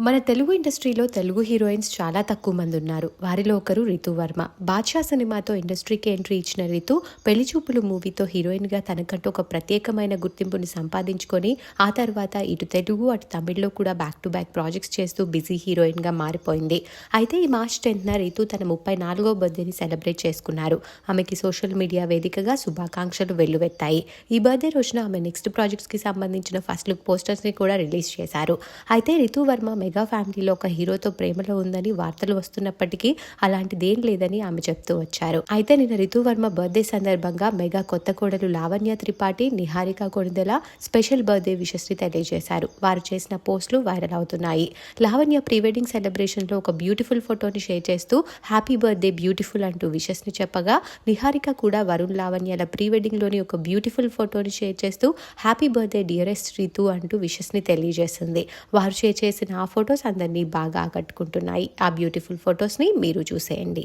మన తెలుగు ఇండస్ట్రీలో తెలుగు హీరోయిన్స్ చాలా తక్కువ మంది ఉన్నారు. వారిలో ఒకరు రితు వర్మ. బాద్షా సినిమాతో ఇండస్ట్రీకి ఎంట్రీ ఇచ్చిన రితు పెళ్లిచూపులు మూవీతో హీరోయిన్గా తనకంటూ ఒక ప్రత్యేకమైన గుర్తింపుని సంపాదించుకొని ఆ తర్వాత ఇటు తెలుగు అటు తమిళ్లో కూడా బ్యాక్ టు బ్యాక్ ప్రాజెక్ట్స్ చేస్తూ బిజీ హీరోయిన్గా మారిపోయింది. అయితే ఈ మార్చ్ 10న రితు తన 34వ బర్త్డేని సెలబ్రేట్ చేసుకున్నారు. ఆమెకి సోషల్ మీడియా వేదికగా శుభాకాంక్షలు వెల్లువెత్తాయి. ఈ బర్త్డే రోజున ఆమె నెక్స్ట్ ప్రాజెక్ట్స్కి సంబంధించిన ఫస్ట్ లుక్ పోస్టర్స్ని కూడా రిలీజ్ చేశారు. అయితే రితు వర్మ మెగా ఫ్యామిలీలో ఒక హీరోతో ప్రేమలో ఉందని వార్తలు వస్తున్నప్పటికీ అలాంటిదేం లేదని ఆమె చెప్తూ వచ్చారు. అయితే నిన్న రితు వర్మ బర్త్డే సందర్భంగా మెగా కొత్త కోడలు Lavanya Tripathi, Niharika Konidela special birthday wishes ని తెలియజేశారు. వారు చేసిన పోస్టులు వైరల్ అవుతున్నాయి. లావణ్య ప్రీ వెడ్డింగ్ సెలబ్రేషన్ లో ఒక బ్యూటిఫుల్ ఫోటోని షేర్ చేస్తూ హ్యాపీ బర్త్డే బ్యూటిఫుల్ అంటూ విషెస్ ని చెప్పగా, నిహారిక కూడా వరుణ్ లావణ్యల ప్రీ వెడ్డింగ్ లోని ఒక బ్యూటిఫుల్ ఫోటోని షేర్ చేస్తూ హ్యాపీ బర్త్డే డియరెస్ట్ రితు అంటూ విషెస్ ని తెలియజేసింది. వారు షేర్ చేసిన ఆ ఫొటోస్ అందరినీ బాగా ఆకట్టుకుంటున్నాయి. ఆ బ్యూటిఫుల్ ఫొటోస్ని మీరు చూసేయండి.